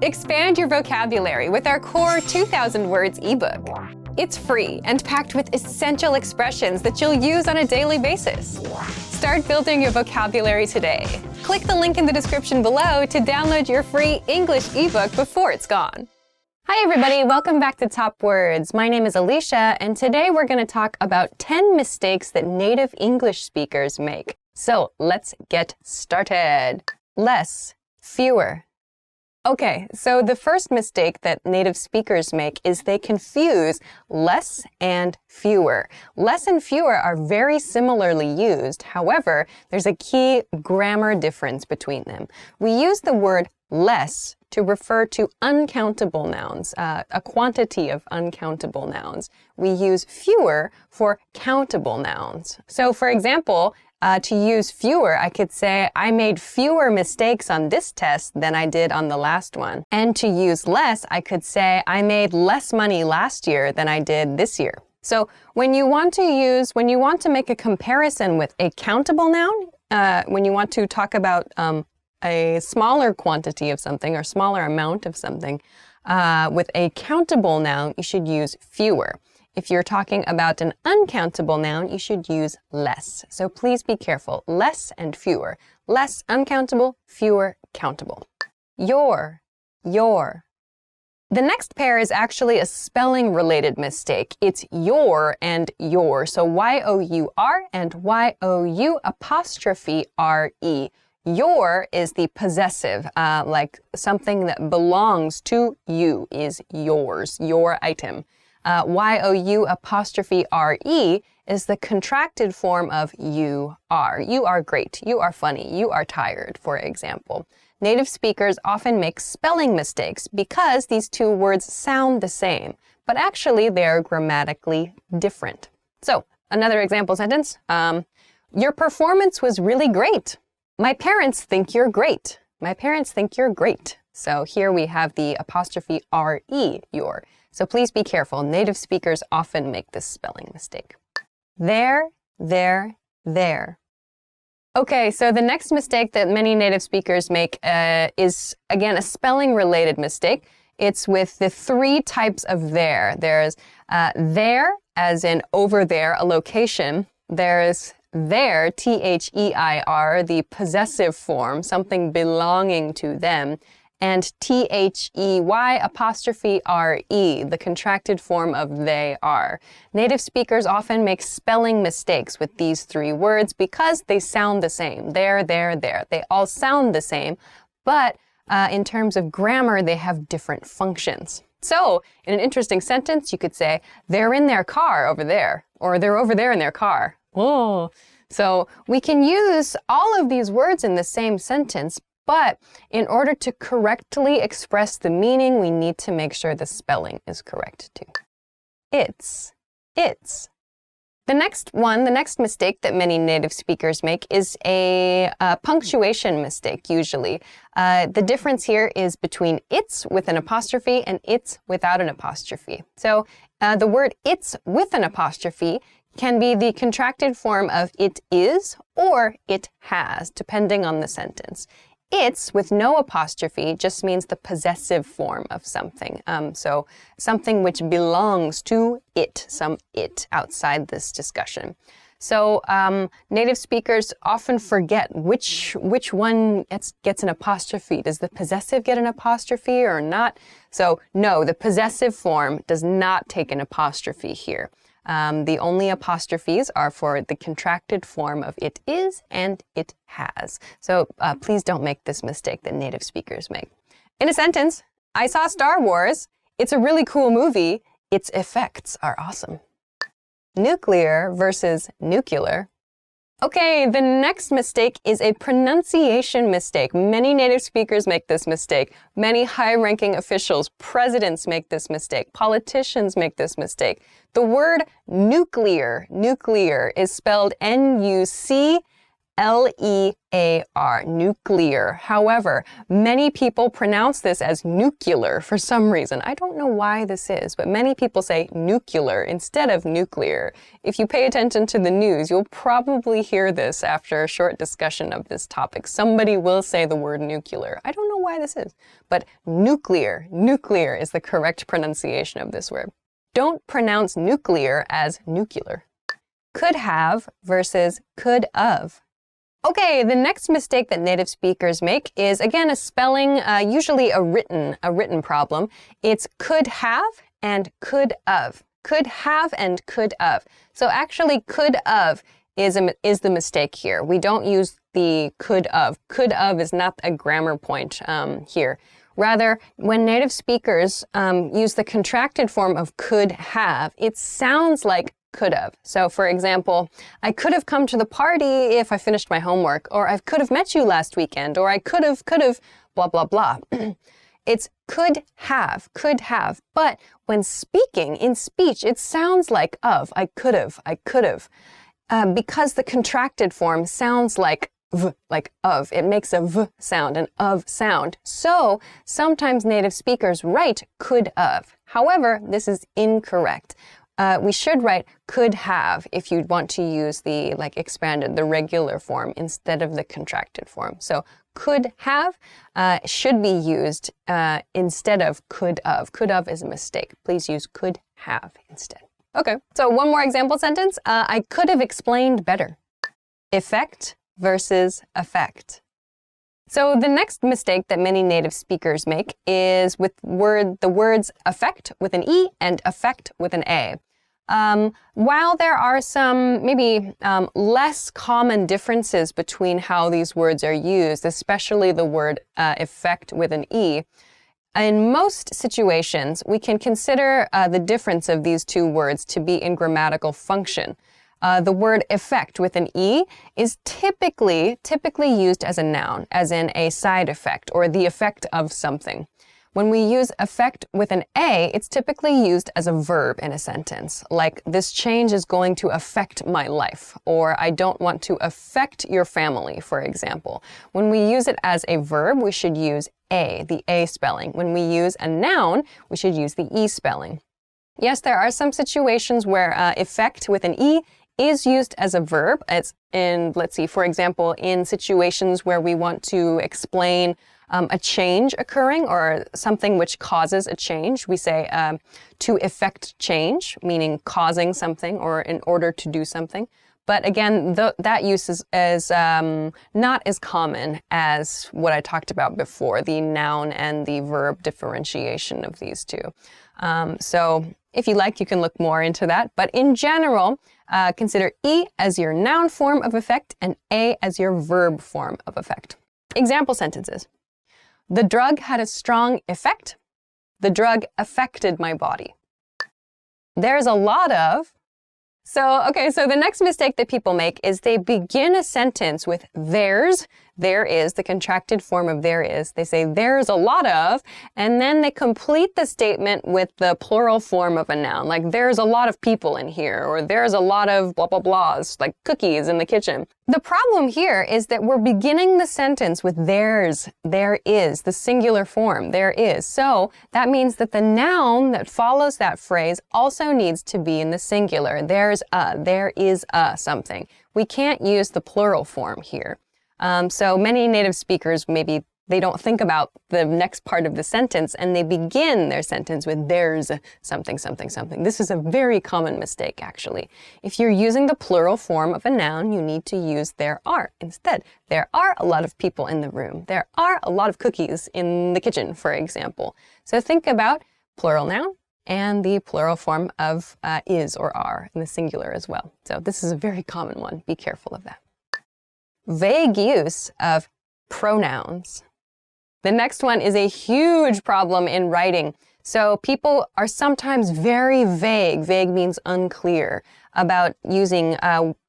Expand your vocabulary with our core 2,000 words ebook. It's free and packed with essential expressions that you'll use on a daily basis. Start building your vocabulary today. Click the link in the description below to download your free English ebook before it's gone. Hi everybody, welcome back to Top Words. My name is Alicia, and today we're going to talk about 10 mistakes that native English speakers make. So let's get started. Less, fewer. Okay, so the first mistake that native speakers make is they confuse less and fewer. Less and fewer are very similarly used. However, there's a key grammar difference between them. We use the word less to refer to uncountable nouns, a quantity of uncountable nouns. We use fewer for countable nouns. So for example, to use fewer, I could say, I made fewer mistakes on this test than I did on the last one. And to use less, I could say, I made less money last year than I did this year. So when you want to make a comparison with a countable noun, when you want to talk about a smaller quantity of something or smaller amount of something, with a countable noun, you should use fewer. If you're talking about an uncountable noun, you should use less. So please be careful. Less and fewer. Less uncountable, fewer countable. Your. The next pair is actually a spelling-related mistake. It's your and your. So Y-O-U-R and Y-O-U apostrophe R-E. Your is the possessive, like something that belongs to you is yours, your item. Y-O-U apostrophe R-E is the contracted form of you are. You are great. You are funny. You are tired, for example. Native speakers often make spelling mistakes because these two words sound the same, but actually they're grammatically different. So, another example sentence. Your performance was really great. My parents think you're great. My parents think you're great. So here we have the apostrophe R-E, your. So please be careful. Native speakers often make this spelling mistake. There. Okay, so the next mistake that many native speakers make is, again, a spelling-related mistake. It's with the three types of there. There's there, as in over there, a location. There's there, T-H-E-I-R, the possessive form, something belonging to them. And T-H-E-Y apostrophe R-E, the contracted form of they are. Native speakers often make spelling mistakes with these three words because they sound the same. There. They all sound the same, but in terms of grammar, they have different functions. So, in an interesting sentence, you could say, they're in their car over there, or they're over there in their car. Oh. So, we can use all of these words in the same sentence, but in order to correctly express the meaning, we need to make sure the spelling is correct too. It's. The next mistake that many native speakers make is a punctuation mistake, usually. The difference here is between it's with an apostrophe and it's without an apostrophe. So the word it's with an apostrophe can be the contracted form of it is or it has, depending on the sentence. It's with no apostrophe just means the possessive form of something. So something which belongs to it, some it outside this discussion. So native speakers often forget which one gets an apostrophe. Does the possessive get an apostrophe or not? So no, the possessive form does not take an apostrophe here. The only apostrophes are for the contracted form of it is and it has. So please don't make this mistake that native speakers make. In a sentence, I saw Star Wars. It's a really cool movie. Its effects are awesome. Nuclear versus nuclear. Okay, the next mistake is a pronunciation mistake. Many native speakers make this mistake. Many high-ranking officials, presidents make this mistake. Politicians make this mistake. The word nuclear is spelled N-U-C L-E-A-R, nuclear. However, many people pronounce this as nuclear for some reason. I don't know why this is, but many people say nuclear instead of nuclear. If you pay attention to the news, you'll probably hear this after a short discussion of this topic. Somebody will say the word nuclear. I don't know why this is, but nuclear is the correct pronunciation of this word. Don't pronounce nuclear as nuclear. Could have versus could of. Okay, the next mistake that native speakers make is, again, a spelling, usually a written problem. It's could have and could of. Could have and could of. So actually, could of is the mistake here. We don't use the could of. Could of is not a grammar point here. Rather, when native speakers use the contracted form of could have, it sounds like could have. So for example, I could have come to the party if I finished my homework, or I could have met you last weekend, or I could have, blah, blah, blah. It's could have. But when speaking, in speech, it sounds like of. I could have. Because the contracted form sounds like v, like of. It makes a v sound, an of sound. So sometimes native speakers write could of. However, this is incorrect. We should write could have if you want to use the expanded, the regular form instead of the contracted form. So could have should be used instead of could of. Could of is a mistake. Please use could have instead. Okay, so one more example sentence. I could have explained better. Effect versus effect. So the next mistake that many native speakers make is with the words affect with an E and affect with an A. While there are some maybe less common differences between how these words are used, especially the word effect with an E, in most situations, we can consider the difference of these two words to be in grammatical function. The word effect with an E is typically used as a noun, as in a side effect or the effect of something. When we use effect with an A, it's typically used as a verb in a sentence, like this change is going to affect my life, or I don't want to affect your family, for example. When we use it as a verb, we should use A, the A spelling. When we use a noun, we should use the E spelling. Yes, there are some situations where effect with an E is used as a verb. It's in, let's see, for example, in situations where we want to explain a change occurring or something which causes a change. We say to effect change, meaning causing something or in order to do something. But again, that use is not as common as what I talked about before, the noun and the verb differentiation of these two. So if you like, you can look more into that. But in general, consider E as your noun form of effect and A as your verb form of effect. Example sentences. The drug had a strong effect. The drug affected my body. There's a lot of. So the next mistake that people make is they begin a sentence with there's, there is, the contracted form of there is. They say there's a lot of, and then they complete the statement with the plural form of a noun, like there's a lot of people in here, or there's a lot of blah, blah, blahs, like cookies in the kitchen. The problem here is that we're beginning the sentence with there's, there is, the singular form, there is. So that means that the noun that follows that phrase also needs to be in the singular. There is a something. We can't use the plural form here. So many native speakers, maybe they don't think about the next part of the sentence and they begin their sentence with there's something, something, something. This is a very common mistake, actually. If you're using the plural form of a noun, you need to use there are instead. There are a lot of people in the room. There are a lot of cookies in the kitchen, for example. So think about plural noun and the plural form of is or are in the singular as well. So this is a very common one. Be careful of that. Vague use of pronouns. The next one is a huge problem in writing. So people are sometimes very vague. Vague means unclear about using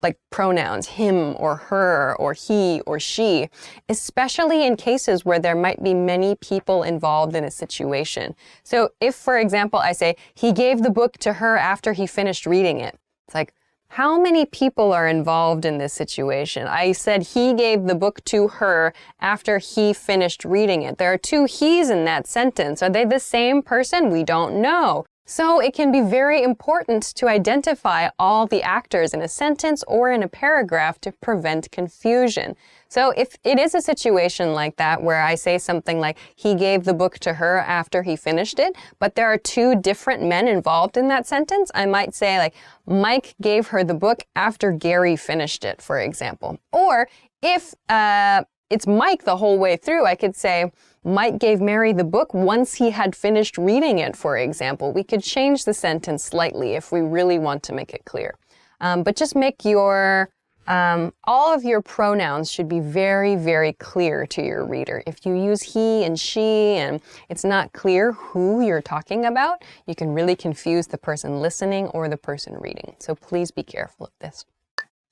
like pronouns, him or her or he or she, especially in cases where there might be many people involved in a situation. So if, for example, I say, he gave the book to her after he finished reading it, it's like, How many people are involved in this situation? I said he gave the book to her after he finished reading it. There are two he's in that sentence. Are they the same person? We don't know. So it can be very important to identify all the actors in a sentence or in a paragraph to prevent confusion. So if it is a situation like that where I say something like, he gave the book to her after he finished it, but there are two different men involved in that sentence, I might say like, Mike gave her the book after Gary finished it, for example. Or if it's Mike the whole way through, I could say, Mike gave Mary the book once he had finished reading it, for example. We could change the sentence slightly if we really want to make it clear. But just make your, all of your pronouns should be very, very clear to your reader. If you use he and she and it's not clear who you're talking about, you can really confuse the person listening or the person reading. So please be careful of this.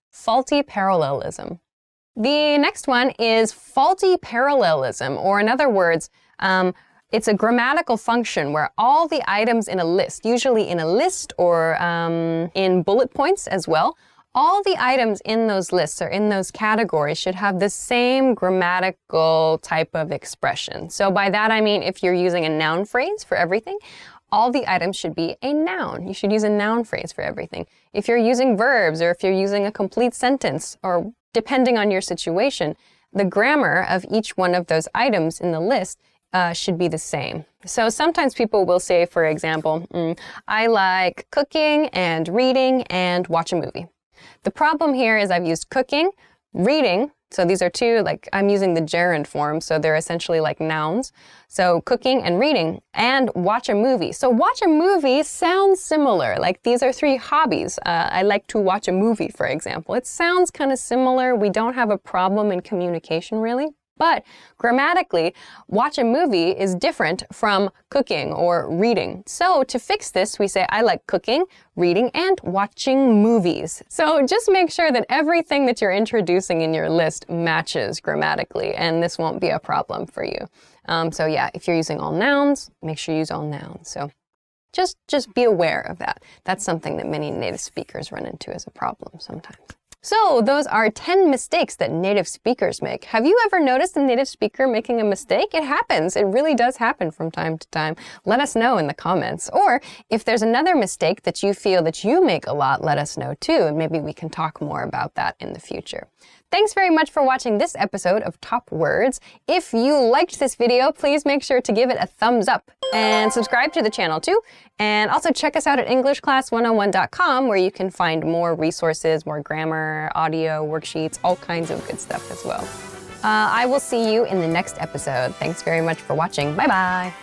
Faulty parallelism. The next one is faulty parallelism, or in other words, it's a grammatical function where all the items in a list, usually in a list or in bullet points as well, all the items in those lists or in those categories should have the same grammatical type of expression. So by that I mean if you're using a noun phrase for everything, all the items should be a noun. You should use a noun phrase for everything. If you're using verbs or if you're using a complete sentence or depending on your situation, the grammar of each one of those items in the list should be the same. So sometimes people will say, for example, I like cooking and reading and watch a movie. The problem here is I've used cooking, reading, so these are two, like I'm using the gerund form, so they're essentially like nouns. So cooking and reading and watch a movie. So watch a movie sounds similar, like these are three hobbies. I like to watch a movie, for example. It sounds kind of similar. We don't have a problem in communication really. But grammatically, watch a movie is different from cooking or reading. So to fix this, we say, I like cooking, reading, and watching movies. So just make sure that everything that you're introducing in your list matches grammatically, and this won't be a problem for you. So yeah, if you're using all nouns, make sure you use all nouns. So just be aware of that. That's something that many native speakers run into as a problem sometimes. So those are 10 mistakes that native speakers make. Have you ever noticed a native speaker making a mistake? It happens. It really does happen from time to time. Let us know in the comments. Or if there's another mistake that you feel that you make a lot, let us know too, and maybe we can talk more about that in the future. Thanks very much for watching this episode of Top Words. If you liked this video, please make sure to give it a thumbs up and subscribe to the channel too. And also check us out at EnglishClass101.com where you can find more resources, more grammar, audio, worksheets, all kinds of good stuff as well. I will see you in the next episode. Thanks very much for watching. Bye-bye.